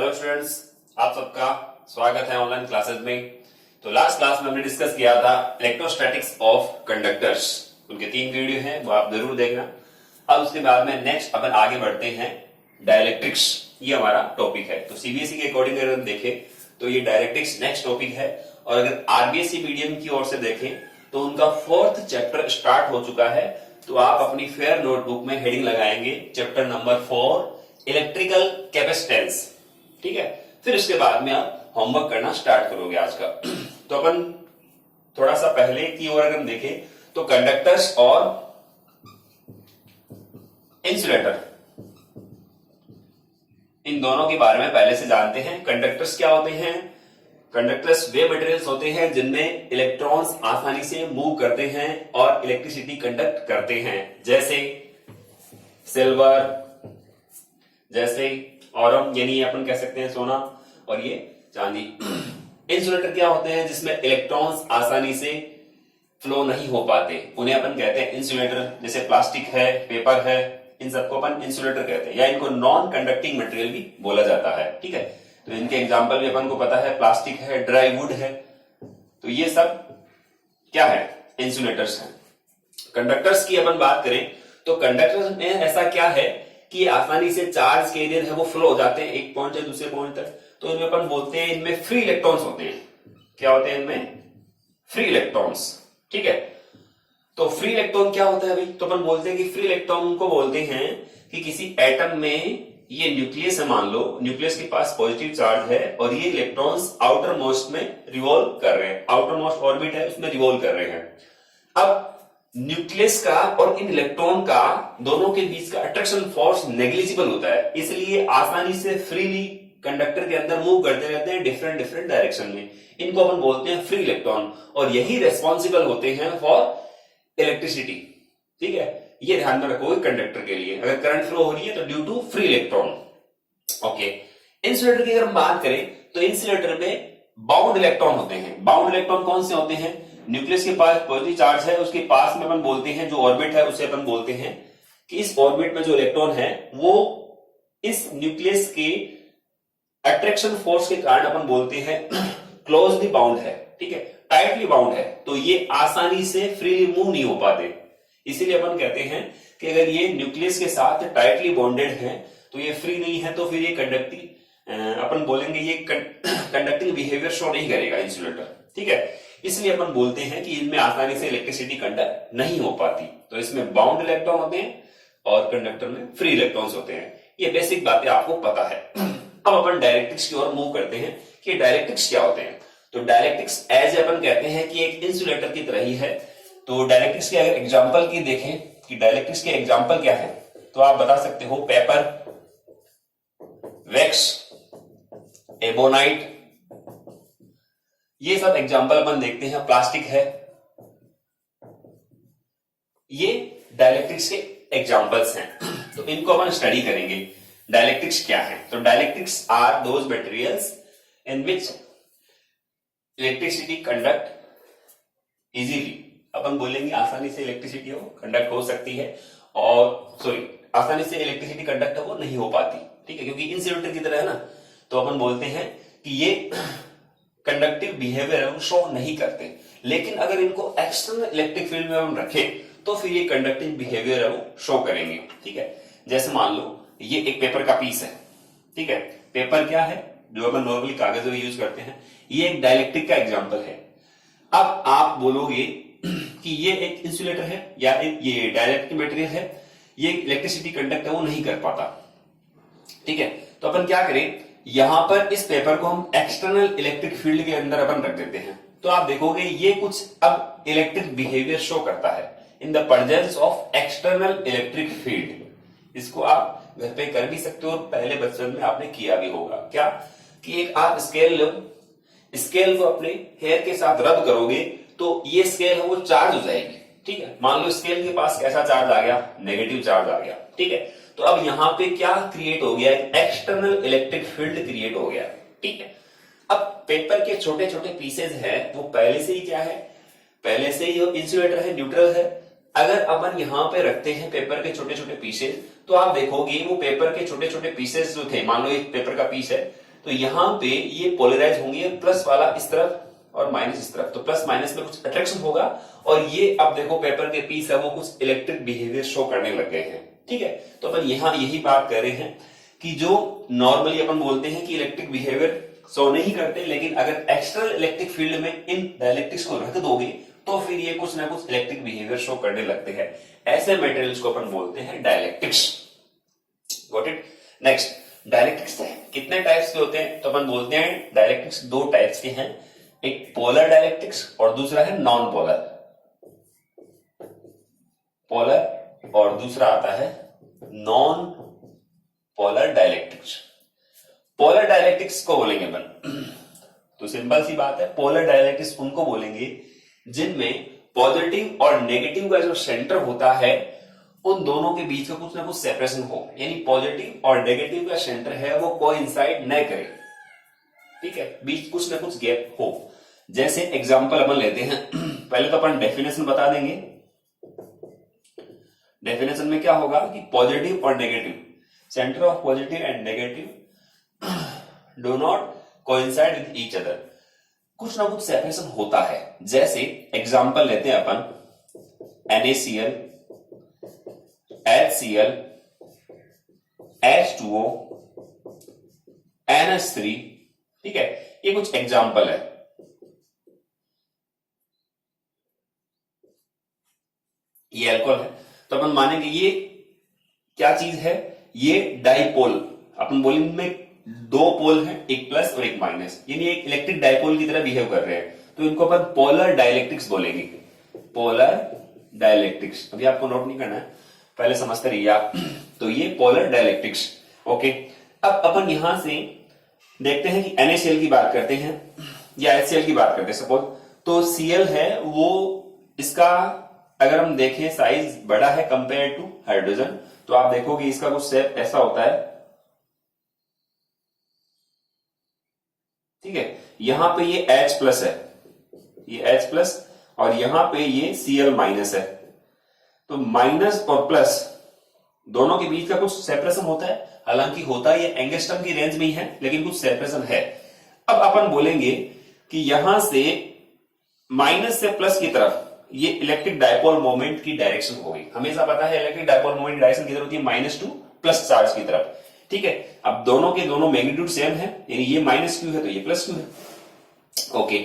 Hello students, आप सबका स्वागत है ऑनलाइन क्लासेस में। तो लास्ट क्लास में हमने डिस्कस किया था इलेक्ट्रोस्टैटिक्स ऑफ कंडक्टर्स। उनके 3 वीडियो हैं, वो आप जरूर देखना। अब उसके बाद में नेक्स्ट अपन आगे बढ़ते हैं डायलेक्ट्रिक्स। ये हमारा टॉपिक है। तो सीबीएसई के अकॉर्डिंग अगर हम देखें तो ये डायलेक्ट्रिक्स नेक्स्ट टॉपिक है। और अगर आरबीएसई मीडियम की ओर से देखें तो उनका 4th चैप्टर स्टार्ट हो चुका है। तो आप अपनी फेयर नोटबुक में हेडिंग लगाएंगे चैप्टर नंबर 4 इलेक्ट्रिकल कैपेसिटेंस। ठीक है, फिर उसके बाद में आप होमवर्क करना स्टार्ट करोगे आज का। तो अपन थोड़ा सा पहले की ओर अगर हम देखें तो कंडक्टर्स और इंसुलेटर, इन दोनों के बारे में पहले से जानते हैं। कंडक्टर्स क्या होते हैं? कंडक्टर्स वे मटेरियल्स होते हैं जिनमें इलेक्ट्रॉन्स आसानी से मूव करते हैं और इलेक्ट्रिसिटी कंडक्ट करते हैं, जैसे सिल्वर, जैसे ऑरम यानी अपन कह सकते हैं सोना, और ये चांदी। इंसुलेटर क्या होते हैं? जिसमें इलेक्ट्रॉन्स आसानी से फ्लो नहीं हो पाते, उन्हें अपन कहते हैं इंसुलेटर। जैसे प्लास्टिक है, पेपर है, इन सबको अपन इंसुलेटर कहते हैं, या इनको नॉन कंडक्टिंग मटेरियल भी बोला जाता है। ठीक है, तो इनके एग्जांपल भी अपन को पता है, प्लास्टिक है, ड्राई वुड है। तो ये सब क्या है? इंसुलेटर्स हैं। कंडक्टर्स की अपन बात करें तो कंडक्टर्स में ऐसा क्या है कि आसानी से चार्ज कैरियर है वो फ्लो हो जाते हैं एक पॉइंट से दूसरे पॉइंट तक। तो इनमें अपन बोलते हैं इनमें फ्री इलेक्ट्रॉन्स होते हैं। क्या होते हैं इनमें? Free electrons. ठीक है, तो फ्री इलेक्ट्रॉन क्या होता है भाई? तो अपन बोलते हैं कि फ्री इलेक्ट्रॉन को बोलते हैं कि किसी एटम में ये न्यूक्लियस है, मान लो न्यूक्लियस के पास पॉजिटिव चार्ज है और ये इलेक्ट्रॉन्स आउटर मोस्ट में रिवॉल्व कर रहे हैं, आउटर मोस्ट ऑर्बिट है उसमें रिवॉल्व कर रहे हैं। अब न्यूक्लियस का और इन इलेक्ट्रॉन का दोनों के बीच का अट्रैक्शन फोर्स नेग्लिजिबल होता है, इसलिए आसानी से फ्रीली कंडक्टर के अंदर मूव करते रहते हैं डिफरेंट डिफरेंट डायरेक्शन में। इनको अपन बोलते हैं फ्री इलेक्ट्रॉन, और यही रेस्पॉन्सिबल होते हैं फॉर इलेक्ट्रिसिटी। ठीक है, ये ध्यान में रखोगे कंडक्टर के लिए। अगर करंट फ्लो हो रही है तो due to free electron. Okay, insulator की अगर हम बात करें तो इंसुलेटर में बाउंड इलेक्ट्रॉन होते हैं। बाउंड इलेक्ट्रॉन कौन से होते हैं? न्यूक्लियस के पास पॉजिटिव चार्ज है, उसके पास में अपन बोलते हैं जो ऑर्बिट है उसे अपन बोलते हैं कि इस ऑर्बिट में जो इलेक्ट्रॉन है वो इस न्यूक्लियस के अट्रैक्शन फोर्स के कारण अपन बोलते हैं क्लोजली बाउंड है। ठीक है, टाइटली बाउंड है, तो ये आसानी से फ्रीली मूव नहीं हो पाते। इसीलिए अपन कहते हैं कि अगर ये न्यूक्लियस के साथ टाइटली बॉन्डेड है तो ये फ्री नहीं है, तो फिर ये कंडक्टिंग अपन बोलेंगे ये कंडक्टिंग बिहेवियर शो नहीं करेगा इंसुलेटर। ठीक है, इसलिए अपन बोलते हैं कि इनमें आसानी से इलेक्ट्रिसिटी कंडक्ट नहीं हो पाती। तो इसमें बाउंड इलेक्ट्रॉन होते हैं और कंडक्टर में फ्री इलेक्ट्रॉन्स होते हैं। ये बेसिक बातें आपको पता है। अब अपन डायलेक्ट्रिक्स की ओर मूव करते हैं कि डायलेक्ट्रिक्स क्या होते हैं। तो डायलेक्ट्रिक्स एज अपन कहते हैं कि एक इंसुलेटर की तरह ही है। तो डायलेक्ट्रिक्स के अगर एग्जांपल की देखें कि डायलेक्ट्रिक्स के एग्जांपल क्या है, तो आप बता सकते हो पेपर, वैक्स, एबोनाइट, ये सब एग्जांपल अपन देखते हैं। प्लास्टिक है, ये डायलेक्ट्रिक्स के एग्जांपल्स हैं। तो इनको अपन स्टडी करेंगे। डायलेक्ट्रिक्स क्या है? तो dielectrics are those materials in which electricity conduct easily. अपन बोलेंगे आसानी से इलेक्ट्रिसिटी हो कंडक्ट हो सकती है, और आसानी से इलेक्ट्रिसिटी कंडक्ट वो नहीं हो पाती। ठीक है, क्योंकि इंसुलेटर की तरह है ना, तो अपन बोलते हैं कि ये कंडक्टिव बिहेवियर है वो शो नहीं करते। लेकिन अगर इनको एक्सटर्नल इलेक्ट्रिक फील्ड में हम रखें तो फिर ये कंडक्टिव बिहेवियर है वो शो करेंगे। ठीक है, जैसे मान लो ये एक पेपर का पीस है। ठीक है, पेपर क्या है? जो अपन नॉर्मली कागज में यूज करते हैं, ये एक डायलेक्ट्रिक का एग्जांपल है। अब आप बोलोगे कि ये एक इंसुलेटर है या ये डायलेक्ट्रिक मटेरियल है, ये इलेक्ट्रिसिटी कंडक्ट है वो नहीं कर पाता। ठीक है, तो अपन क्या करें, यहां पर इस पेपर को हम एक्सटर्नल इलेक्ट्रिक फील्ड के अंदर अपन रख देते हैं। तो आप देखोगे ये कुछ अब इलेक्ट्रिक बिहेवियर शो करता है in the presence of external electric field. इसको आप घर पे कर भी सकते हो और पहले बचपन में आपने किया भी होगा। क्या कि एक आप स्केल लो, स्केल को अपने हेयर के साथ रब करोगे तो ये स्केल है वो चार्ज हो जाएगी। ठीक है, मान लो स्केल के पास कैसा चार्ज आ गया? नेगेटिव चार्ज आ गया। ठीक है, तो अब यहां पे क्या क्रिएट हो गया? एक्सटर्नल इलेक्ट्रिक फील्ड क्रिएट हो गया। ठीक है, अब पेपर के छोटे छोटे पीसेज है वो पहले से ही क्या है? पहले से ही इंसुलेटर है, न्यूट्रल है। अगर अपन यहां पे रखते हैं पेपर के छोटे छोटे पीसेज, तो आप देखोगे वो पेपर के छोटे छोटे पीसेस जो थे, मान लो एक पेपर का पीस है, तो यहाँ पे ये पोलराइज होंगे, प्लस वाला इस तरफ और माइनस इस तरफ, तो प्लस माइनस में कुछ अट्रैक्शन होगा और ये अब देखो पेपर के पीस है वो कुछ इलेक्ट्रिक बिहेवियर शो करने लग गए हैं। ठीक है, तो अपन यहाँ यही बात कर रहे हैं कि जो नॉर्मली अपन बोलते हैं कि इलेक्ट्रिक बिहेवियर शो नहीं करते, लेकिन अगर एक्सटर्नल इलेक्ट्रिक फील्ड में इन डाइलेक्ट्रिक्स को रख दोगे तो फिर ये कुछ ना कुछ इलेक्ट्रिक बिहेवियर शो करने लगते हैं। ऐसे मटेरियल्स को अपन बोलते हैं dielectrics. Got it. Next, dielectrics कितने टाइप्स के होते हैं? तो अपन बोलते हैं डाइलेक्ट्रिक्स दो टाइप्स के हैं, एक पोलर डाइलेक्ट्रिक्स और दूसरा है नॉन पोलर। पोलर और दूसरा आता है non polar dielectrics. Polar dielectrics को बोलेंगे अपन तो सिंपल सी बात है, पोलर डाइलेक्ट्रिक्स उनको बोलेंगे जिनमें पॉजिटिव और नेगेटिव का जो सेंटर होता है उन दोनों के बीच का कुछ ना कुछ सेपरेशन हो, यानी पॉजिटिव और नेगेटिव का सेंटर है वो कोइंसाइड न करे। ठीक है, बीच कुछ ना कुछ गैप हो। जैसे एग्जांपल अपन लेते हैं, पहले तो अपन डेफिनेशन बता देंगे। डेफिनेशन में क्या होगा कि पॉजिटिव और negative, centre of positive and negative do not coincide with each other, कुछ ना कुछ सेपरेशन होता है। जैसे एग्जांपल लेते हैं अपन NaCl, HCl, H2O, NH3। ठीक है, ये कुछ एग्जांपल है। ये अल्कोहल है तो अपन मानेंगे ये क्या चीज है, ये डाइपोल। अपन बोलेंगे में दो पोल हैं, एक प्लस और एक माइनस, यानी एक इलेक्ट्रिक डाइपोल की तरह बिहेव कर रहे हैं, तो इनको अपन पोलर डाइलेक्ट्रिक्स बोलेंगे। पोलर डाइलेक्ट्रिक्स अभी आपको नोट नहीं करना है, पहले समझते रहिए आप। तो ये पोलर डाइलेक्ट्रिक्स। ओके, अब अपन यहां से देखते हैं कि NaCl की बात करते हैं या HCl की बात करते हैं सपोज, तो Cl है वो, इसका अगर हम देखें साइज बड़ा है कंपेयर टू हाइड्रोजन, तो आप देखोगे इसका कुछ शेप ऐसा होता है। ठीक है, यहां पे ये H प्लस है, ये H प्लस, और यहां पे ये Cl माइनस है। तो माइनस और प्लस दोनों के बीच का कुछ सेपरेशन होता है, हालांकि होता है ये एंगस्ट्रम की रेंज में ही है, लेकिन कुछ सेपरेशन है। अब अपन बोलेंगे कि यहां से माइनस से प्लस की तरफ ये इलेक्ट्रिक डायपोल मोमेंट की डायरेक्शन होगी। हमेशा पता है इलेक्ट्रिक डायपोल मोमेंट की डायरेक्शन किधर होती है, माइनस टू प्लस चार्ज की तरफ। ठीक है, अब दोनों के दोनों मैग्नीट्यूड सेम है, यानी ये माइनस क्यू है तो ये प्लस क्यू है। ओके,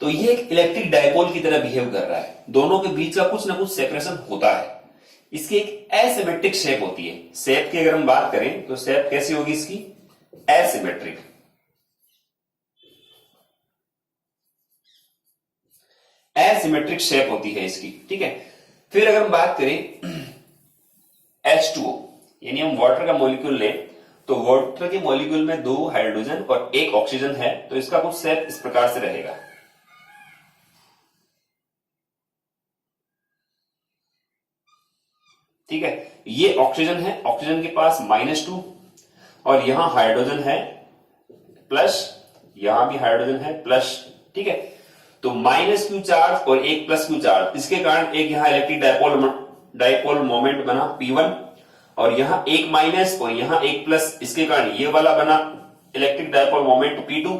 तो ये एक इलेक्ट्रिक डायपोल की तरह बिहेव कर रहा है, दोनों के बीच का कुछ ना कुछ सेपरेशन होता है। इसकी एक एसिमेट्रिक शेप होती है। शेप की अगर हम बात करें तो शेप कैसी होगी इसकी, एसिमेट्रिक। एसिमेट्रिक शेप होती है इसकी। ठीक है, फिर अगर हम बात करें H2O, यानी हम वाटर का मॉलिक्यूल लें तो वाटर के मॉलिक्यूल में दो हाइड्रोजन और एक ऑक्सीजन है, तो इसका कुछ शेप इस प्रकार से रहेगा। ठीक है, ये ऑक्सीजन है, ऑक्सीजन के पास -2 और यहां हाइड्रोजन है प्लस, यहां भी हाइड्रोजन है प्लस। ठीक है, तो -q चार्ज और एक +q चार्ज, इसके कारण एक यहां इलेक्ट्रिक डायपोल मोमेंट बना P1, और यहां एक माइनस और यहां एक प्लस, इसके कारण ये वाला बना इलेक्ट्रिक डायपोल मोमेंट P2।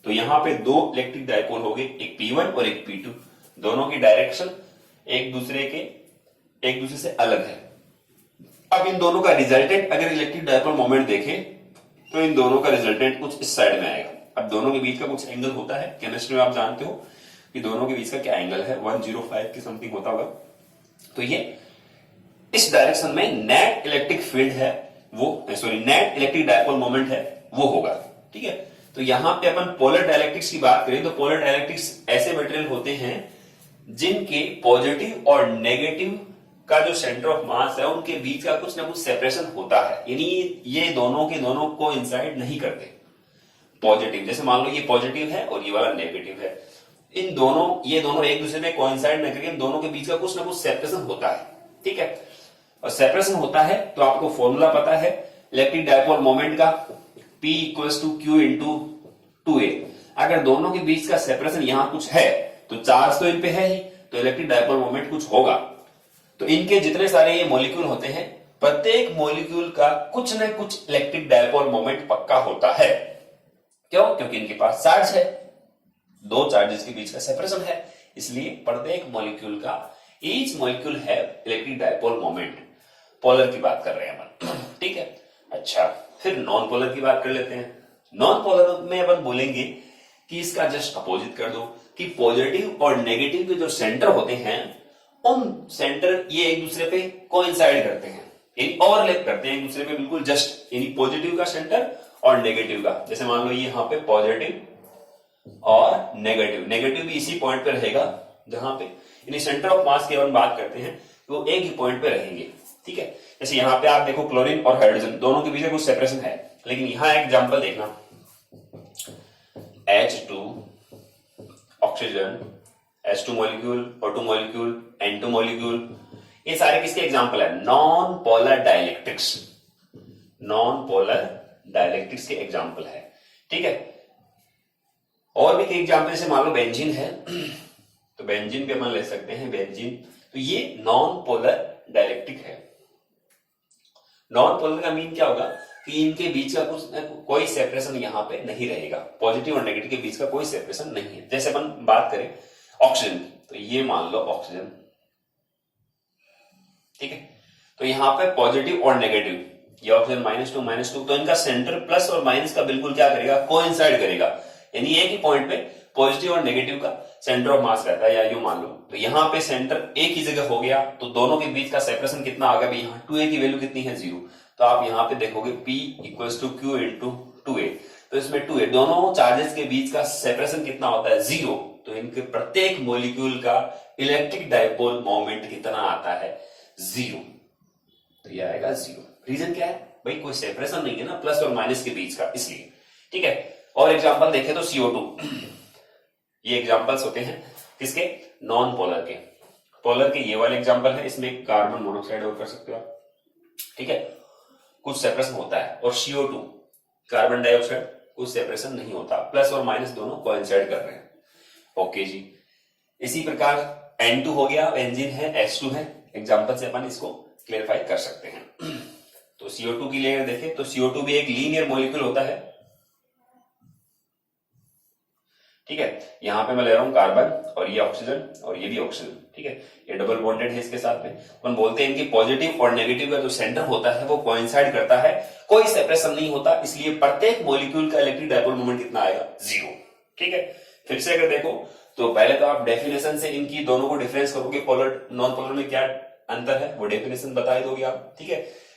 तो यहां पे दो इलेक्ट्रिक डायपोल हो गए, एक P1 और एक P2, दोनों की डायरेक्शन एक दूसरे से अलग है। अब इन दोनों का रिजल्टेंट अगर इलेक्ट्रिक डायपोल मोमेंट देखें तो इन दोनों का रिजल्टेंट कुछ इस साइड में आएगा। अब दोनों के बीच का कुछ एंगल होता है, केमिस्ट्री में आप जानते हो कि दोनों के बीच का क्या एंगल है, 105 की समथिंग होता होगा। तो ये इस डायरेक्शन में नेट इलेक्ट्रिक फील्ड है वो, sorry net electric dipole moment है वो होगा। ठीक है, तो यहां पे अपन पोलर डाइलेक्ट्रिक्स की बात करें तो पोलर डाइलेक्ट्रिक्स ऐसे मटेरियल होते हैं जिनके पॉजिटिव और नेगेटिव का जो सेंटर ऑफ मास है उनके बीच का कुछ ना कुछ सेपरेशन होता है, यानी ये दोनों के दोनों को इंसाइड नहीं करते। पॉजिटिव, जैसे मान लो ये पॉजिटिव है और ये वाला नेगेटिव है, ये दोनों एक दूसरे में कोइंसाइड न करके इन दोनों के बीच का कुछ ना कुछ सेपरेशन होता है। ठीक है, और सेपरेशन होता है तो आपको फॉर्मूला पता है इलेक्ट्रिक डायपोल मोमेंट का, P = Q × 2a। अगर दोनों के बीच का सेपरेशन यहां कुछ है तो चार्ज तो इन पे है ही, तो इलेक्ट्रिक डायपोल मोमेंट कुछ होगा। तो इनके जितने सारे ये मॉलिक्यूल होते हैं, प्रत्येक मॉलिक्यूल का कुछ न कुछ इलेक्ट्रिक डायपोल मोमेंट पक्का होता है। क्यों? क्योंकि इनके पास चार्ज है, दो चार्जेस के बीच का सेपरेशन है, इसलिए प्रत्येक मॉलिक्यूल का ईच मॉलिक्यूल है इलेक्ट्रिक डायपोल मोमेंट। पोलर की बात कर रहे हैं अपन, ठीक है। अच्छा, फिर नॉन पोलर की बात कर लेते हैं। नॉन पोलर में अपन बोलेंगे कि इसका जस्ट अपोजिट कर दो, कि पॉजिटिव और नेगेटिव के जो सेंटर होते हैं उन सेंटर ये एक दूसरे पे कोइंसाइड करते हैं, यानी ओवरलैप करते हैं एक दूसरे पे बिल्कुल जस्ट, यानी पॉजिटिव का सेंटर और नेगेटिव का। जैसे मान लो ये यहाँ पे पॉजिटिव और नेगेटिव, नेगेटिव भी इसी पॉइंट पे रहेगा जहां पे, यानी सेंटर ऑफ मास की अपन बात करते हैं तो वो एक ही पॉइंट पे रहेंगे, ठीक है। जैसे यहाँ पे आप देखो क्लोरीन और हाइड्रोजन दोनों के बीच में कुछ सेपरेशन है, लेकिन यहां एक एग्जांपल देखना, H2 oxygen, H2 molecule, O2 molecule, N2 molecule, ये सारे किसके एग्जांपल है? Non polar dielectrics, non polar dielectrics के एग्जांपल है, ठीक है। और भी कई एग्जांपल, जैसे मान लो बेंजीन है तो बेंजीन भी अपन ले सकते हैं, बेंजीन, तो ये नॉन पोलर डाइलेक्ट्रिक है। नॉन पोलर का मीन क्या होगा कि इनके बीच का कुछ कोई सेपरेशन यहां पे नहीं रहेगा, पॉजिटिव और नेगेटिव के बीच का कोई सेपरेशन नहीं है। जैसे अपन बात करें ऑक्सीजन, तो ये मान लो ऑक्सीजन, ठीक है, तो यहां पे पॉजिटिव और नेगेटिव, ये ऑक्सीजन -2 तो इनका सेंटर प्लस और माइनस का बिल्कुल क्या करेगा? कोइंसाइड करेगा, यानी एक ही पॉइंट पे पॉजिटिव और नेगेटिव का सेंटर ऑफ मास रहता है, या यूं मान लो, तो यहां पे सेंटर एक ही जगह हो गया, तो दोनों के बीच का सेपरेशन कितना आ गया भाई? यहाँ 2a की वैल्यू कितनी है? 0। तो आप यहां पे देखोगे P = Q × 2a, तो इसमें 2a, दोनों चार्जेस के बीच का सेपरेशन कितना होता है? 0। तो इनके प्रत्येक मॉलिक्यूल का इलेक्ट्रिक डायपोल मोमेंट कितना आता है? 0। तो ये आएगा 0। रीजन क्या है भाई? कोई सेपरेशन नहीं है ना प्लस और माइनस के बीच का, इसलिए, ठीक है। और एग्जांपल देखें तो CO2, ये एग्जांपल्स होते हैं किसके? नॉन पोलर के। पोलर के ये वाले एग्जांपल है, इसमें कार्बन मोनोऑक्साइड और कर सकते हो आप, ठीक है, कुछ सेपरेशन होता है। और CO2 कार्बन डाइऑक्साइड, कुछ सेपरेशन नहीं होता, प्लस और माइनस दोनों कोइंसाइड कर रहे हैं, ओके जी। इसी प्रकार N2 हो गया, बेंजीन है, H2 है, एग्जांपल से अपन इसको क्लियरफाई कर सकते हैं। तो CO2 की लेयर देखें तो CO2 भी एक लीनियर मॉलिक्यूल होता है, ठीक है। यहां पे मैं ले रहा हूं कार्बन और ये ऑक्सीजन और ये भी ऑक्सीजन, ठीक है, ये डबल बॉन्डेड है इसके साथ में। अपन बोलते हैं इनकी पॉजिटिव और नेगेटिव का जो सेंटर होता है वो कोइंसाइड करता है, कोई सेपरेशन नहीं होता, इसलिए प्रत्येक मॉलिक्यूल का इलेक्ट्रिक डायपोल मोमेंट कितना आएगा? 0, ठीक है। फिर से अगर देखो तो पहले तो आप डेफिनेशन से इनकी दोनों को डिफरेंस करोगे, पोलर नॉन पोलर में क्या अंतर है वो डेफिनेशन बता दोगे आप, ठीक है,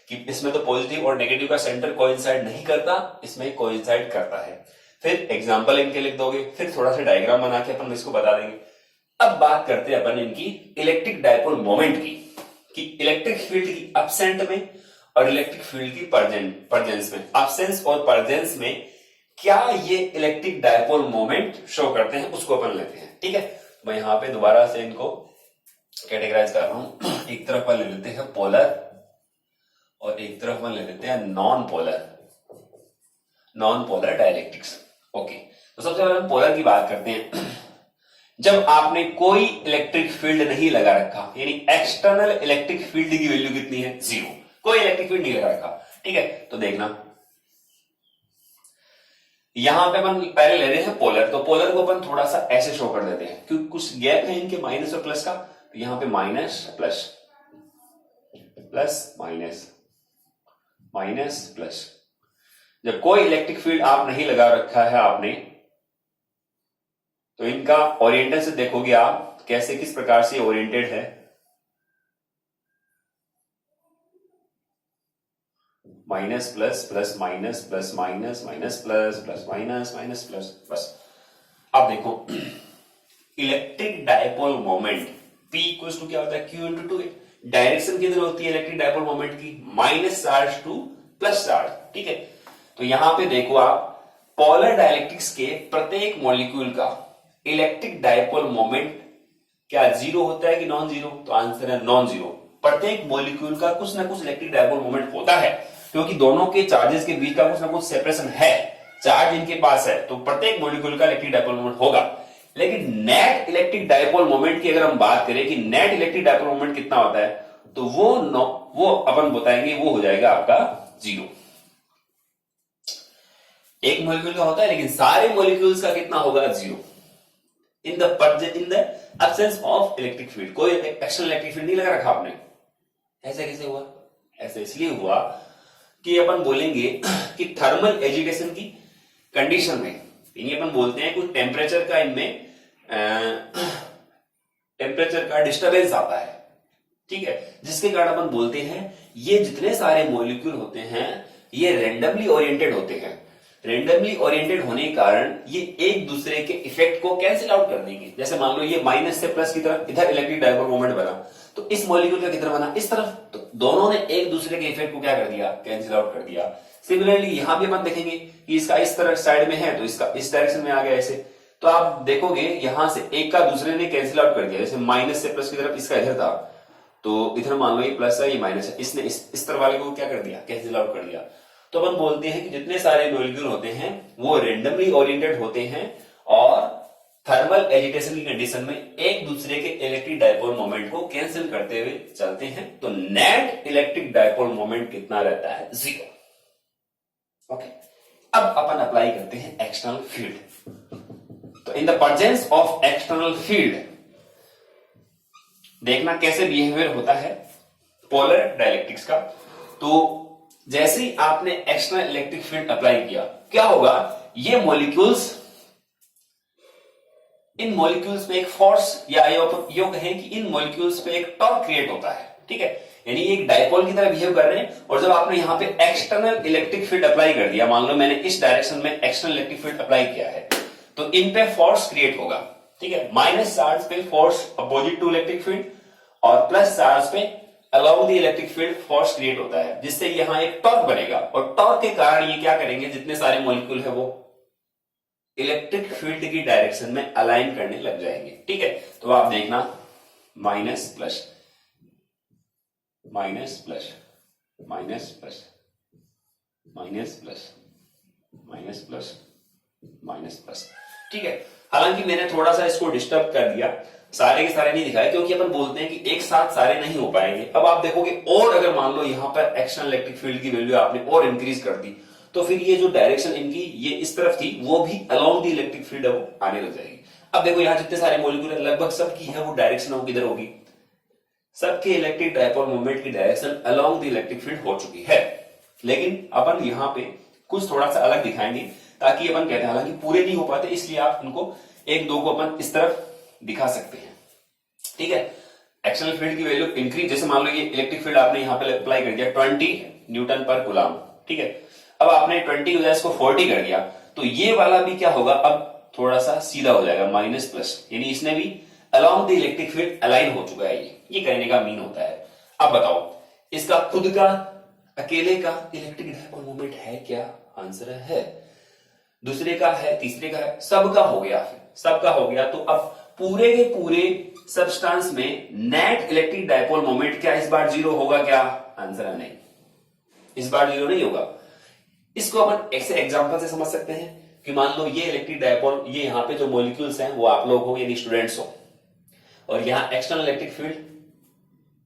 कि इसमें तो पॉजिटिव और नेगेटिव का सेंटर कोइंसाइड नहीं करता, इसमें कोइंसाइड करता है। फिर एग्जाम्पल इनके लिख दोगे, फिर थोड़ा सा डायग्राम बना के अपन इसको बता देंगे। अब बात करते हैं अपन इनकी इलेक्ट्रिक डायपोल मोमेंट की, कि इलेक्ट्रिक फील्ड की अब्सेंट में और इलेक्ट्रिक फील्ड की परजेंस में, अब्सेंस और परजेंस में क्या ये इलेक्ट्रिक डायपोल मोमेंट शो करते हैं, उसको अपन लेते हैं, ठीक है। मैं यहां पे दोबारा से इनको कैटेगराइज कर रहा हूं, एक तरफ अपन ले लेते हैं पोलर और एक तरफ अपन ले लेते हैं नॉन पोलर डाइलेक्ट्रिक्स, ओके। तो सबसे पहले हम पोलर की बात करते हैं। जब आपने कोई इलेक्ट्रिक फील्ड नहीं लगा रखा, यानी एक्सटर्नल इलेक्ट्रिक फील्ड की वैल्यू कितनी है? 0, कोई इलेक्ट्रिक फील्ड नहीं लगा रखा, ठीक है। तो देखना यहां पे अपन पहले ले रहे हैं पोलर, तो पोलर को अपन थोड़ा सा ऐसे शो कर देते हैं क्योंकि कुछ गैप है इनके माइनस और प्लस का, तो यहां पे minus plus plus minus minus plus. जब कोई इलेक्ट्रिक फील्ड आप नहीं लगा रखा है आपने, तो इनका ओरिएंटेशन से देखोगे आप कैसे, किस प्रकार से ओरिएंटेड है, minus plus plus minus plus minus minus plus plus minus minus plus, बस। अब देखो इलेक्ट्रिक डायपोल मोमेंट P = क्या होता है? Q × 2a। डायरेक्शन किधर होती है इलेक्ट्रिक डायपोल मोमेंट की? Minus charge two plus charge, ठीक है। तो यहां पे देखो आप पोलर डाइलेक्ट्रिक्स के प्रत्येक मॉलिक्यूल का इलेक्ट्रिक डायपोल मोमेंट क्या 0 होता है कि नॉन जीरो? तो आंसर है नॉन जीरो। प्रत्येक मॉलिक्यूल का कुछ ना कुछ इलेक्ट्रिक डायपोल मोमेंट होता है, क्योंकि दोनों के चार्जेस के बीच का कुछ ना कुछ सेपरेशन है, चार्ज इनके पास है, तो प्रत्येक मॉलिक्यूल का इलेक्ट्रिक डायपोल मोमेंट होगा। लेकिन नेट इलेक्ट्रिक डायपोल मोमेंट की अगर हम बात करें कि नेट इलेक्ट्रिक डायपोल मोमेंट कितना होता है, तो वो अपन बताएंगे, वो हो जाएगा आपका 0। एक मॉलिक्यूल का होता है, लेकिन सारे मॉलिक्यूल्स का कितना होगा? 0 in the absence of electric field. कोई एक्सटर्नल इलेक्ट्रिक फील्ड नहीं लगा रखा आपने। ऐसा कैसे हुआ? ऐसा इसलिए हुआ कि अपन बोलेंगे कि थर्मल एजिटेशन की कंडीशन में, यानी अपन बोलते हैं कुछ टेम्परेचर का इनमें टेम्परेचर का डिस्टरबेंस आता है, ठीक है, जिसके कारण अपन बोलते हैं ये जितने सारे मॉलिक्यूल होते हैं ये रेंडमली ओरिएंटेड होते हैं। रेंडमली ओरिएंटेड होने के कारण ये एक दूसरे के इफेक्ट को कैंसिल आउट कर देंगे। जैसे मान लो ये माइनस से प्लस की तरफ इधर इलेक्ट्रिक डायपोल मोमेंट बना, तो इस मॉलिक्यूल का किधर बना? इस तरफ। तो दोनों ने एक दूसरे के इफेक्ट को क्या कर दिया? कैंसिल आउट कर दिया। सिमिलरली यहां भी अपन देखेंगे कि इसका इस तरफ साइड में है तो इसका इस डायरेक्शन में आ गया ऐसे। तो आप देखोगे यहां से एक का दूसरे ने कैंसिल आउट कर दिया। जैसे माइनस से प्लस की तरफ इसका इधर था, तो इधर मान लो ये प्लस है ये माइनस है, इसने इस तरफ वाले को क्या कर दिया? कैंसिल आउट कर दिया। तो अपन बोलते हैं कि जितने सारे मॉलिक्यूल होते हैं वो रेंडमली ओरिएंटेड होते हैं और थर्मल एजिटेशन की कंडीशन में एक दूसरे के इलेक्ट्रिक डायपोल मोमेंट को कैंसिल करते हुए चलते हैं। तो नेट इलेक्ट्रिक डायपोल मोमेंट कितना रहता है? 0। ओके, अब अपन अप्लाई करते हैं एक्सटर्नल फील्ड। तो in the presence of external field देखना कैसे बिहेवियर होता है पोलर डाइलेक्ट्रिक्स का। तो जैसे ही आपने एक्सटर्नल इलेक्ट्रिक फील्ड अप्लाई किया, क्या होगा? ये मॉलिक्यूल्स, इन मॉलिक्यूल्स में एक फोर्स या यो कहें कि इन मॉलिक्यूल्स पे एक टॉर्क क्रिएट होता है, ठीक है, यानी एक डायपोल की तरह बिहेव कर रहे हैं। और जब आपने यहां पे एक्सटर्नल इलेक्ट्रिक फील्ड अप्लाई कर दिया, मान लो मैंने इस डायरेक्शन में एक्सटर्नल इलेक्ट्रिक फील्ड अप्लाई किया है, तो इन पे फोर्स क्रिएट होगा, ठीक है। माइनस चार्ज पे force opposite to electric field और प्लस चार्ज पे along the electric field force create होता है, जिससे यहां एक टॉर्क बनेगा। और टॉर्क के कारण ये क्या करेंगे? जितने सारे मॉलिक्यूल है वो इलेक्ट्रिक फील्ड की डायरेक्शन में अलाइन करने लग जाएंगे, ठीक है। तो आप देखना minus plus minus plus minus plus minus plus minus plus minus plus, ठीक है। हालांकि मैंने थोड़ा सा इसको डिस्टर्ब कर दिया, सारे के सारे नहीं दिखाए, क्योंकि अपन बोलते हैं कि एक साथ सारे नहीं हो पाएंगे। अब आप देखोगे और अगर मान लो यहां पर एक्सटर्नल इलेक्ट्रिक फील्ड की वैल्यू आपने और इंक्रीज कर दी, तो फिर ये जो डायरेक्शन इनकी ये इस तरफ थी वो भी अलाउंग द इलेक्ट्रिक फील्ड अब आने लग जाएगी। अब देखो यहां जितने सारे मॉलिक्यूल है लगभग सबकी है वो डायरेक्शन हो किधर होगी? सबके इलेक्ट्रिक डायपोल मोमेंट की direction along the electric field हो चुकी है। लेकिन अपन यहां पे कुछ थोड़ा सा अलग दिखाएंगे ताकि अपन कहते हैं, हालांकि पूरे नहीं हो पाते इसलिए आप उनको एक दो को अपन इस तरफ दिखा सकते हैं, ठीक है। एक्सटर्नल फील्ड की वैल्यू इंक्रीज, जैसे मान लो ये इलेक्ट्रिक फील्ड आपने यहां पे अप्लाई कर दिया 20 न्यूटन पर कूलम, ठीक है। अब आपने 20 की वजह इसको 40 कर दिया, तो ये वाला भी क्या होगा? अब थोड़ा सा सीधा हो जाएगा, माइनस प्लस, यानी इसने भी along the electric field align हो चुका है। ये कहने का मीन होता है। अब बताओ इसका खुद का अकेले का इलेक्ट्रिक डायपोल मोमेंट है क्या? आंसर है। दूसरे का है, तीसरे का है, सबका हो गया, सबका हो गया। तो अब पूरे के पूरे सब्सटेंस में नेट इलेक्ट्रिक डायपोल मोमेंट क्या इस बार 0 होगा क्या? आंसर है नहीं, इस बार 0 नहीं होगा। इसको अपन ऐसे एग्जांपल से समझ सकते हैं कि मान लो ये इलेक्ट्रिक डायपोल, ये यहां पे जो मॉलिक्यूल्स हैं वो आप लोग हो यानी स्टूडेंट्स हो, और यहां एक्सटर्नल इलेक्ट्रिक फील्ड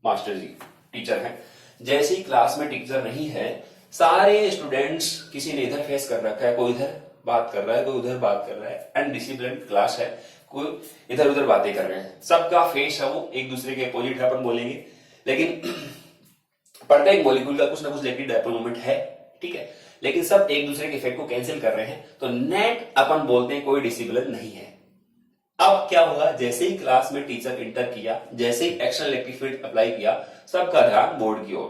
मास्टर जी टीचर हैं। जैसे ही क्लास में टीचर नहीं है, सारे स्टूडेंट्स, किसी ने इधर फेस कर रखा है, कोई इधर बात कर रहा है, कोई उधर बात कर रहा है, अनडिसिप्लिन क्लास है, कोई इधर उधर बातें कर रहे हैं, सबका फेस है वो एक दूसरे के अपोजिट है अपन बोलेंगे। लेकिन प्रत्येक मॉलिक्यूल का कुछ ना कुछ इलेक्ट्रिक डायपोल मोमेंट है, ठीक है, लेकिन सब एक दूसरे के इफेक्ट को कैंसिल कर रहे हैं, तो नेट अपन बोलते हैं कोई डिसिप्लिन नहीं है। अब क्या होगा? जैसे ही क्लास में टीचर इंटर किया, जैसे ही एक्सटर्नल इलेक्ट्रिक फील्ड अप्लाई किया, सबका ध्यान बोर्ड की ओर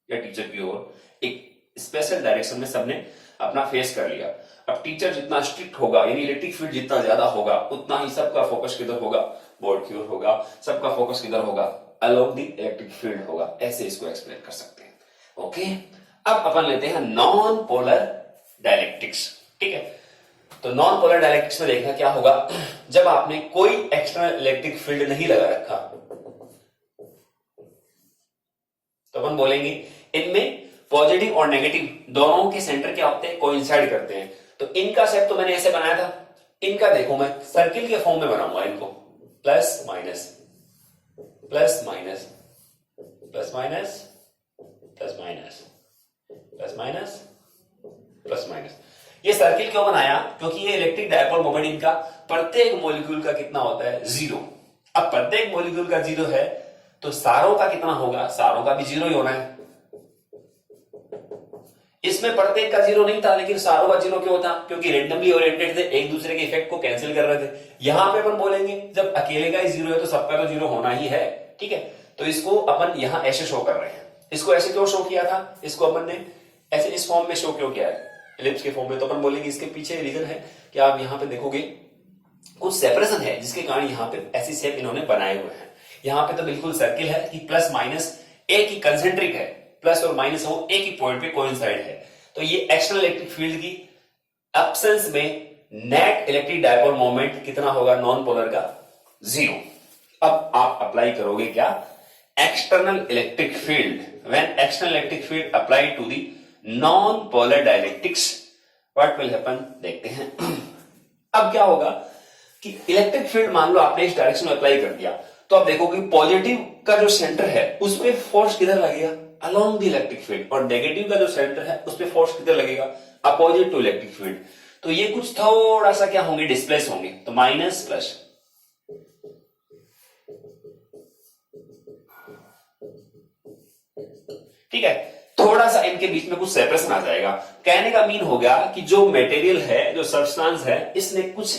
या टीचर की ओर एक स्पेशल डायरेक्शन में सबने अपना फेस कर लिया। अब टीचर जितना स्ट्रिक्ट होगा, यानी इलेक्ट्रिक फील्ड जितना ज्यादा होगा, उतना ही सबका फोकस किधर होगा? बोर्ड की ओर होगा। सबका फोकस किधर होगा? अलोंग द इलेक्ट्रिक फील्ड होगा। ऐसे इसको एक्सप्लेन कर सकते हैं। ओके, अब अपन लेते हैं नॉन पोलर डायलेक्ट्रिक्स, ठीक है। तो नॉन पोलर डायलेक्ट्रिक्स में देखना क्या होगा? जब आपने कोई एक्सटर्नल इलेक्ट्रिक फील्ड नहीं लगा रखा, तो अपन बोलेंगे इनमें पॉजिटिव और नेगेटिव दोनों के सेंटर क्या होते हैं? कोइंसाइड करते हैं। तो इनका शेप तो मैंने ऐसे बनाया था, इनका देखो मैं सर्किल के फॉर्म में बनाऊंगा इनको, plus minus plus minus plus minus plus minus plus minus plus minus. ये सर्किल क्यों बनाया? क्योंकि ये इलेक्ट्रिक डायपोल मोमेंट इनका प्रत्येक मॉलिक्यूल का कितना होता है? 0। अब प्रत्येक मॉलिक्यूल का 0 है तो सारों का कितना होगा? सारों का भी 0 ही होना है। इसमें प्रत्येक का 0 नहीं था, लेकिन सारों का 0 क्यों था? क्योंकि रेंडमली ओरिएंटेड थे, एक दूसरे के इफेक्ट को कैंसिल कर रहे थे। यहां पे अपन बोलेंगे जब अकेले का ही 0 है तो सबका तो 0 होना ही है, ठीक है। तो इसको अपन यहां ऐसे शो कर रहे हैं। इसको ऐसे क्यों शो किया था? इसको अपन ने ऐसे इस फॉर्म में शो क्यों किया है? एलिप्स के फॉर्म में। तो अपन बोलेंगे इसके पीछे रीजन है कि आप यहां पे देखोगे कुछ सेपरेशन है, जिसके कारण यहां पे ऐसी शेप इन्होंने बनाए हुए हैं। यहां पे तो बिल्कुल सर्किल है कि प्लस माइनस एक ही कंसेंट्रिक है, प्लस और माइनस हो एक ही पॉइंट पे कोइंसाइड है। तो ये एक्सटर्नल इलेक्ट्रिक फील्ड की एब्सेंस में नेट इलेक्ट्रिक डायपोल मोमेंट कितना होगा? नॉन पोलर का 0। अब आप अप्लाई करोगे क्या? External electric field. When external electric field apply to the non polar dielectrics, what will happen? देखते हैं। अब क्या होगा कि इलेक्ट्रिक फील्ड मान लो आपने इस डायरेक्शन में अप्लाई कर दिया, तो आप देखोगे पॉजिटिव का जो सेंटर है उस पर फोर्स किधर लगेगा? Along the electric field. और नेगेटिव का जो सेंटर है उस पर फोर्स किधर लगेगा? Opposite to electric field. तो ये कुछ थोड़ा सा क्या होंगे? डिस्प्लेस होंगे। तो माइनस प्लस, ठीक है। थोड़ा सा इनके बीच में कुछ सेपरेशन आ जाएगा। कहने का मीन हो गया कि जो मटेरियल है, जो सब्सटेंस है, इसने कुछ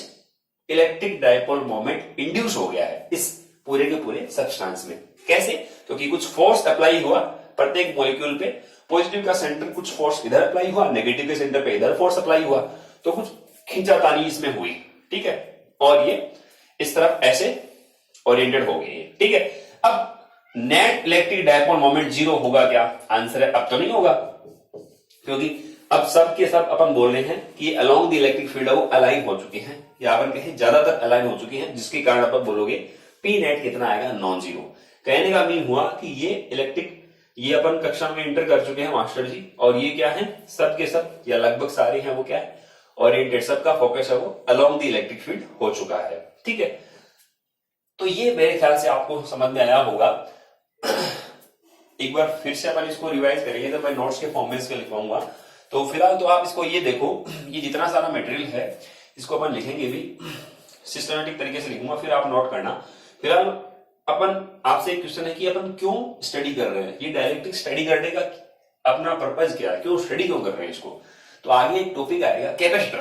इलेक्ट्रिक डायपोल मोमेंट इंड्यूस हो गया है इस पूरे के पूरे सब्सटेंस में। कैसे? क्योंकि कुछ फोर्स अप्लाई हुआ प्रत्येक मॉलिक्यूल पे। पॉजिटिव का सेंटर कुछ फोर्स इधर अप्लाई हुआ, नेगेटिव के सेंटर पे इधर फोर्स अप्लाई हुआ, तो कुछ खींचातानी इसमें हुई, ठीक है। और ये इस तरफ ऐसे ओरिएंटेड हो गई, ठीक है। अब नेट इलेक्ट्रिक डायपोल मोमेंट 0 होगा क्या? आंसर है अब तो नहीं होगा, क्योंकि अब सब के सब अपन बोल रहे हैं कि अलोंग द इलेक्ट्रिक फील्ड वो अलाइन हो चुके हैं, या अपन कहें ज्यादातर अलाइन हो चुके हैं, जिसके कारण अपन बोलोगे पी नेट कितना आएगा? Non zero. कहने का मीन हुआ कि ये इलेक्ट्रिक, ये अपन कक्षा में इंटर कर चुके हैं मास्टर जी, और ये क्या है? सब के सब या लगभग सारे हैं वो क्या है? ओरिएंटेड, सबका फोकस है वो अलोंग द इलेक्ट्रिक फील्ड हो चुका है, ठीक है। तो ये मेरे ख्याल से आपको समझ में आया होगा। एक बार फिर से अपन इसको रिवाइज करेंगे, तो मैं नोट्स के फॉर्म में इसको लिखवाऊंगा। तो फिलहाल तो आप इसको ये देखो, ये जितना सारा मटेरियल है इसको अपन लिखेंगे भी सिस्टमेटिक तरीके से लिखूंगा, फिर आप नोट करना। फिलहाल अपन आपसे एक क्वेश्चन है कि अपन क्यों स्टडी कर रहे हैं, ये डायलेक्ट्रिक स्टडी करने का अपना पर्पज क्या है, क्यों स्टडी क्यों कर रहे हैं इसको। तो आगे एक टॉपिक आएगा कैपेसिटर,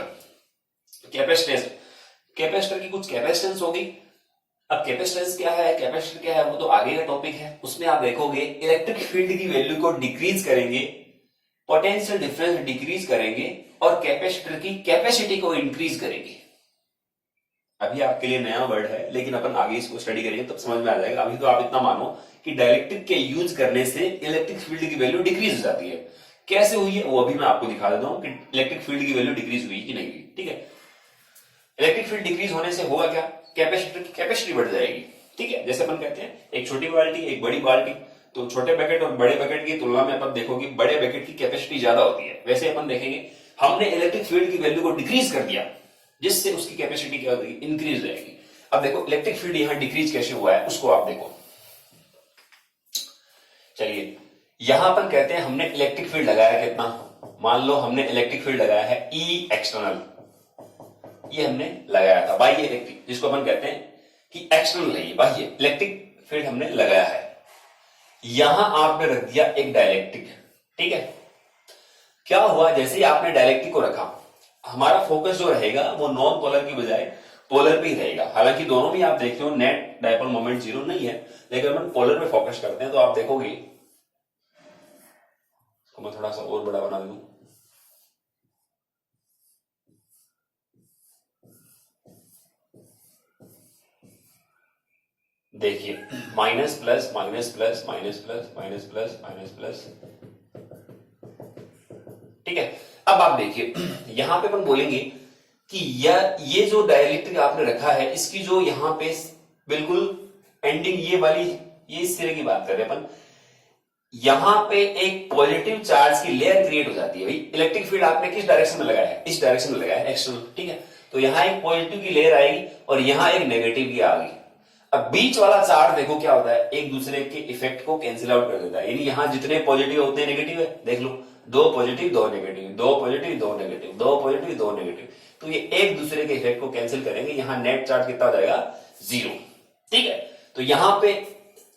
कैपेसिटेंस। कैपेसिटर की कुछ कैपेसिटेंस होगी। अब कैपेसिटेंस क्या है, कैपेसिटर क्या है, वो तो आगे का टॉपिक है। उसमें आप देखोगे इलेक्ट्रिक फील्ड की वैल्यू को डिक्रीज करेंगे, पोटेंशियल डिफरेंस डिक्रीज करेंगे, और कैपेसिटर की कैपेसिटी को इंक्रीज करेंगे। अभी आपके लिए नया वर्ड है, लेकिन अपन आगे इसको स्टडी करेंगे तब समझ में आ जाएगा। अभी तो आप इतना मानो कि डाइलेक्ट्रिक के यूज करने से इलेक्ट्रिक फील्ड की वैल्यू डिक्रीज हो जाती है। कैसे हुई है वो अभी मैं आपको दिखा देता हूं कि इलेक्ट्रिक फील्ड की वैल्यू डिक्रीज हुई कि नहीं हुई, ठीक है। इलेक्ट्रिक फील्ड डिक्रीज होने से होगा क्या? कैपेसिटर की कैपेसिटी बढ़ जाएगी, ठीक है। जैसे अपन कहते हैं एक छोटी बाल्टी एक बड़ी बाल्टी, तो छोटे बकेट और बड़े बकेट की तुलना में अपन देखोगे बड़े बकेट की कैपेसिटी ज्यादा होती है। वैसे अपन देखेंगे हमने इलेक्ट्रिक फील्ड की वैल्यू को डिक्रीज कर दिया, जिससे उसकी कैपेसिटी क्या होगी? इंक्रीज रहेगी। अब देखो इलेक्ट्रिक फील्ड यहां डिक्रीज कैसे हुआ है उसको आप देखो। चलिए यहां अपन कहते हैं हमने इलेक्ट्रिक फील्ड लगाया कितना, मान लो हमने इलेक्ट्रिक फील्ड लगाया है ई एक्सटर्नल, ये हमने लगाया था बाह्य इलेक्ट्रिक, जिसको अपन कहते हैं कि एक्सटर्नल है, बाह्य इलेक्ट्रिक फील्ड हमने लगाया है। यहां आपने रख दिया एक डाइलेक्ट्रिक, ठीक है। क्या हुआ, जैसे ही आपने डाइलेक्ट्रिक को रखा, हमारा फोकस जो रहेगा वो नॉन पोलर की बजाय पोलर पे ही रहेगा। हालांकि दोनों में आप देखते हो नेट डायपोल मोमेंट 0 नहीं है, लेकिन अपन पोलर पे फोकस करते हैं तो आप देखोगे, इसको मैं थोड़ा सा और बड़ा बना दूं, देखिए minus plus minus plus minus plus minus plus minus plus, ठीक है। अब आप देखिए यहां पे अपन बोलेंगे कि ये जो डाइलेक्ट्रिक आपने रखा है, इसकी जो यहां पे बिल्कुल एंडिंग ये वाली, ये इस सिरे की बात कर रहे हैं अपन, यहां पे एक पॉजिटिव चार्ज की लेयर क्रिएट हो जाती है। भाई इलेक्ट्रिक फील्ड आपने किस डायरेक्शन में लगाया है? इस डायरेक्शन में लगाया है, एक्सटर्नल, ठीक है। तो यहां एक पॉजिटिव की लेयर आएगी और यहां एक नेगेटिव की आ गई। अब बीच वाला चार्ज देखो क्या होता है, एक दूसरे के इफेक्ट को कैंसिल आउट कर देता है, यानी यहां जितने पॉजिटिव होते हैं नेगेटिव है, देख लो दो पॉजिटिव दो नेगेटिव, दो पॉजिटिव दो नेगेटिव, दो पॉजिटिव दो नेगेटिव, तो ये एक दूसरे के इफेक्ट को कैंसिल करेंगे, यहां नेट चार्ज कितना हो जाएगा, 0। ठीक है, तो यहां पे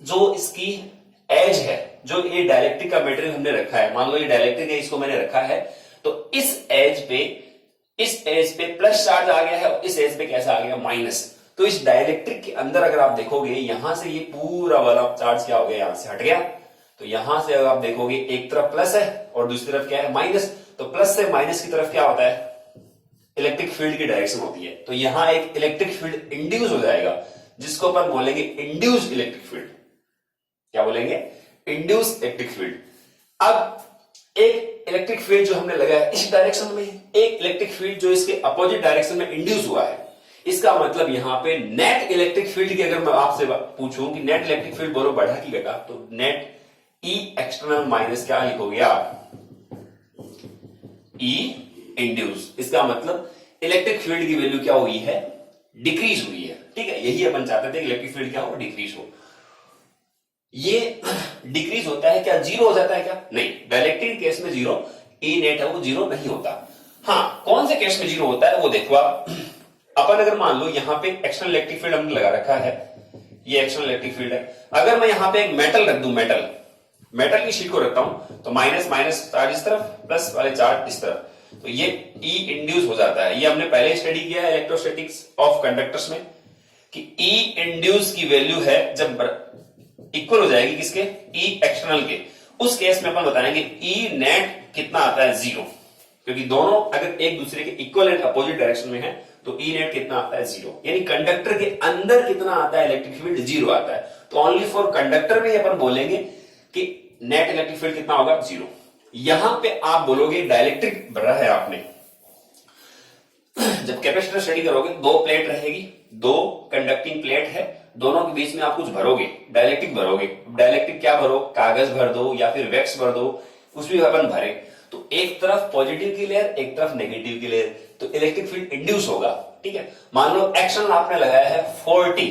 जो इसकी एज है, जो ये डाइलेक्ट्रिक का मटेरियल हमने रखा है, मान लो ये डाइलेक्ट्रिक है, इसको मैंने रखा है, तो इस एज पे प्लस चार्ज आ गया है और इस एज पे कैसा आ गया, माइनस। तो इस डाइलेक्ट्रिक के अंदर अगर आप देखोगे, यहां से ये पूरा वाला चार्ज क्या हो गया, यहां से हट गया। तो यहां से अगर आप देखोगे, एक तरफ प्लस है और दूसरी तरफ क्या है, माइनस। तो प्लस से माइनस की तरफ क्या होता है, इलेक्ट्रिक फील्ड की डायरेक्शन होती है। तो यहां एक इलेक्ट्रिक फील्ड इंड्यूस हो जाएगा, जिसको अपन बोलेंगे इंड्यूस इलेक्ट्रिक फील्ड। क्या बोलेंगे, इंड्यूस इलेक्ट्रिक फील्ड। अब एक इलेक्ट्रिक फील्ड जो हमने लगाया इस डायरेक्शन में, एक इलेक्ट्रिक फील्ड जो इसके अपोजिट डायरेक्शन में इंड्यूस हुआ है, इसका मतलब यहां पे नेट इलेक्ट्रिक फील्ड की अगर मैं आपसे पूछूं कि नेट इलेक्ट्रिक फील्ड बोलो बढ़ा की घटा, तो नेट ई एक्सटर्नल माइनस क्या लिखोगे आप, ई इंड्यूस। इसका मतलब इलेक्ट्रिक फील्ड की वैल्यू क्या हुई है, डिक्रीज हुई है। ठीक है, यही अपन चाहते थे, इलेक्ट्रिक फील्ड क्या हो, डिक्रीज हो। ये डिक्रीज होता है क्या, जीरो हो जाता है क्या, नहीं। डाइलेक्ट्रिक केस में जीरो, ई नेट है वो जीरो नहीं होता। हाँ, कौन से केस में जीरो होता है वो देखो आप। अपन अगर मान लो यहां पे एक्सटर्नल इलेक्ट्रिक फील्ड हमने लगा रखा है, ये एक्सटर्नल इलेक्ट्रिक फील्ड है। अगर मैं यहां पे एक मेटल रख दूं, मेटल की शीट को रखता हूं, तो माइनस माइनस चार्ज इस तरफ, प्लस वाले चार्ज इस तरफ, तो ये ई इंड्यूस हो जाता है। ये हमने पहले स्टडी किया है इलेक्ट्रोस्टैटिक्स ऑफ कंडक्टर्स में, कि ई इंड्यूस की वैल्यू है जब इक्वल हो जाएगी किसके, ई एक्सटर्नल के, उस केस में अपन बताएंगे ई नेट कितना आता है, 0। क्योंकि दोनों अगर एक दूसरे के इक्वल एंड अपोजिट डायरेक्शन में है, तो ई नेट कितना आता है, 0। यानी कंडक्टर के अंदर कितना आता है इलेक्ट्रिक फील्ड, 0 आता है। तो ओनली फॉर कंडक्टर में अपन बोलेंगे कि नेट इलेक्ट्रिक फील्ड कितना होगा, 0। यहां पे आप बोलोगे डाइलेक्ट्रिक भरा है आपने, जब कैपेसिटर स्टडी करोगे, दो प्लेट रहेगी, दो कंडक्टिंग प्लेट है, दोनों के बीच में आप कुछ भरोगे, डाइलेक्ट्रिक भरोगे। डाइलेक्ट्रिक क्या भरो, कागज भर दो या फिर वैक्स भर दो, उसमें अपन भरे, तो एक तरफ पॉजिटिव की लेयर, एक तरफ नेगेटिव की लेयर, तो इलेक्ट्रिक फील्ड इंड्यूस होगा। ठीक है, मान लो एक्शन आपने लगाया है 40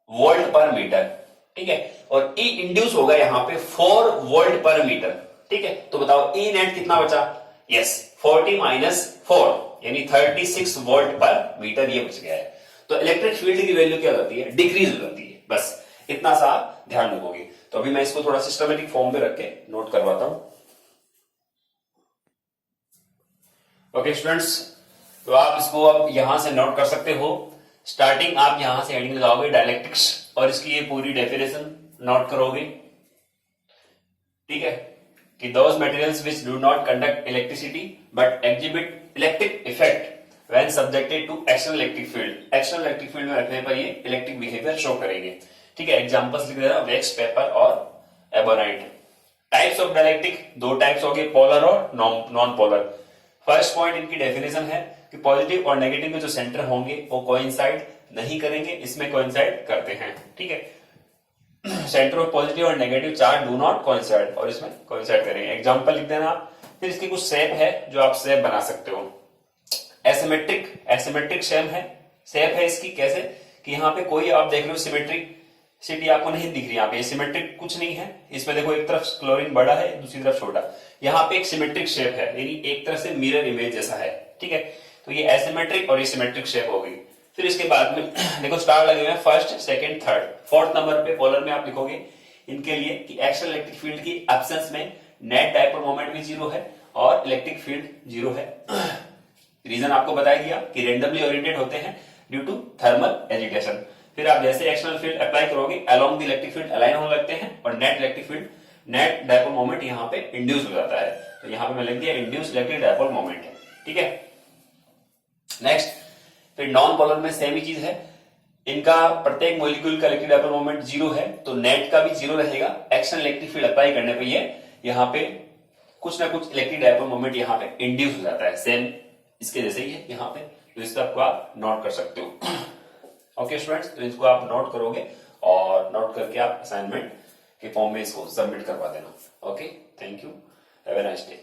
वोल्ट पर मीटर, ठीक है, और ई इंड्यूस होगा यहां पे 4 वोल्ट पर मीटर। ठीक है, तो बताओ ई नेट कितना बचा, यस 40 माइनस 4 यानी 36 वोल्ट पर मीटर, ये बच गया है। तो इलेक्ट्रिक फील्ड की वैल्यू क्या होती है, डिक्रीज हो जाती है। बस इतना सा ध्यान रखोगे। तो अभी मैं इसको थोड़ा सिस्टमेटिक फॉर्म में रख के नोट करवाता हूं। ओके स्टूडेंट्स, तो आप इसको अब यहां से नोट कर सकते हो। स्टार्टिंग आप यहां से हेडिंग लगाओगे डाइलेक्ट्रिक्स, और इसकी ये पूरी डेफिनेशन नोट करोगे। ठीक है, कि those materials which do not conduct electricity but exhibit electric effect when subjected to external electric field, external electric field में रखने पर ये इलेक्ट्रिक बिहेवियर शो करेंगे। ठीक है, एग्जांपल्स लिख देना, वैक्स, पेपर और एबोनाइट। टाइप्स ऑफ डाइलेक्ट्रिक, दो टाइप्स हो गए, पोलर और नॉन पोलर। फर्स्ट पॉइंट इनकी डेफिनेशन है कि पॉजिटिव और नेगेटिव में जो सेंटर होंगे वो कोइंसाइड नहीं करेंगे, इसमें कोइंसाइड करते हैं। ठीक है, सेंटर ऑफ पॉजिटिव और negative charge do not coincide, और इसमें कोइंसाइड करेंगे। एग्जांपल लिख देना। फिर इसकी कुछ शेप है जो आप शेप बना सकते हो। एसिमेट्रिक शेप है इसकी, कैसे कि यहाँ पे कोई आप देख रहे हो सिमेट्रिक सिटी आपको नहीं दिख रही, यहाँ पे सिमेट्रिक कुछ नहीं है। इसमें देखो एक तरफ क्लोरीन बड़ा है, दूसरी तरफ छोटा, यहाँ पे एक सिमेट्रिक शेप है, यानी एक तरह से मिरर इमेज जैसा है। ठीक है, तो ये एसिमेट्रिक और ये सिमेट्रिक शेप हो गई। फिर इसके बाद में देखो स्टार लगे हुए हैं, first, second, third. Fourth number पे पोलर में आप लिखोगे इनके लिए कि एक्सटर्नल इलेक्ट्रिक फील्ड की एब्सेंस में नेट डाइपोल मोमेंट भी 0 है और इलेक्ट्रिक फील्ड 0 है। रीजन आपको बताया गया कि रेंडमली ओरिएंटेड होते हैं ड्यू टू थर्मल एजिटेशन। फिर आप जैसे एक्सटर्नल फील्ड अप्लाई करोगे, along the electric field align होने लगते हैं, और net electric field, net dipole moment यहाँ पे इंड्यूस हो जाता है। तो यहाँ पे मैं लिख दिया इंड्यूस इलेक्ट्रिक डाइपोल मोमेंट। ठीक है, नेक्स्ट, फिर नॉन पोलर में सेम ही चीज है, इनका प्रत्येक मॉलिक्यूल का इलेक्ट्रिक डाइपोल मोमेंट 0 है, तो नेट का भी 0 रहेगा। एक्सटर्नल इलेक्ट्रिक फील्ड अप्लाई करने पे ये यहाँ पे कुछ ना कुछ इलेक्ट्रिक डाइपोल मोमेंट यहाँ पे इंड्यूस हो जाता है, सेम इसके जैसे ही है यहाँ पे। तो इस तरफ को आप नोट कर सकते हो। ओके स्टूडेंट्स, तो इसको आप नोट करोगे और नोट करके आप असाइनमेंट के फॉर्म में इसको सबमिट करवा देना। Okay, thank you, have a nice day.